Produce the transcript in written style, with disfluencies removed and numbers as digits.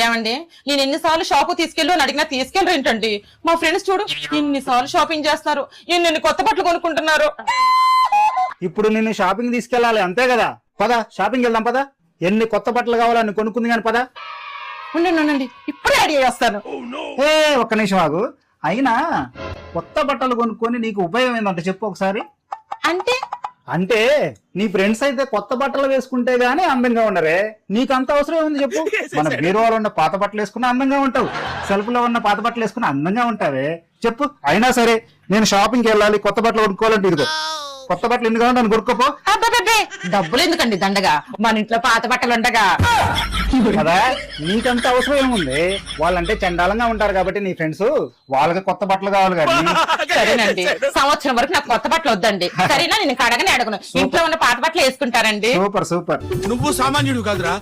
ఏమండి నేను ఎన్నిసార్లు షాపు తీసుకెళ్ళు అని అడిగినా తీసుకెళ్ళరు ఏంటండి? మా ఫ్రెండ్స్ చూడు ఎన్నిసార్లు షాపింగ్ చేస్తున్నారు, ఎన్ని కొత్త బట్టలు కొనుక్కుంటున్నారు. ఇప్పుడు నిన్ను షాపింగ్ తీసుకెళ్ళాలి అంతే కదా? పద షాపింగ్ వెళ్దాం పద. ఎన్ని కొత్త బట్టలు కావాలని కొనుక్కుంది కానీ పద. ఉండండి ఇప్పుడే రెడీ చేస్తాను. ఏ ఒక్క నిమిషం ఆగు. అయినా కొత్త బట్టలు కొనుక్కొని నీకు ఉపయోగం ఏందంటే చెప్పు ఒకసారి. అంటే నీ ఫ్రెండ్స్ అయితే కొత్త బట్టలు వేసుకుంటే గానీ అందంగా ఉండరే, నీకు అంత అవసరం ఏముంది చెప్పు? మన బీరువాలో ఉన్న పాత బట్టలు వేసుకుని అందంగా ఉంటావు, సెల్ఫ్ లో ఉన్న పాత బట్టలు వేసుకుని అందంగా ఉంటావే చెప్పు. అయినా సరే నేను షాపింగ్కి వెళ్ళాలి, కొత్త బట్టలు కొనుక్కోవాలంటే ఇదిగో కొత్త బట్టలు ఎన్ని కావాలి నన్ను కొనుక్కోపో. డబ్బులు ఎందుకండి దండగా, మన ఇంట్లో పాత బట్టలు ఉండగా కదా. నీకంత అవసరం ఏముంది? వాళ్ళంటే చండాలంగా ఉంటారు కాబట్టి నీ ఫ్రెండ్స్, వాళ్ళకి కొత్త బట్టలు కావాలి కానీ. సరేనండి, సంవత్సరం వరకు నాకు కొత్త బట్టలు వద్దండి. సరేనా, నేను అడగను, ఇంట్లో ఉన్న పాత బట్టలు వేసుకుంటారండి. Super super. నువ్వు సామాన్యుడు కాదురా.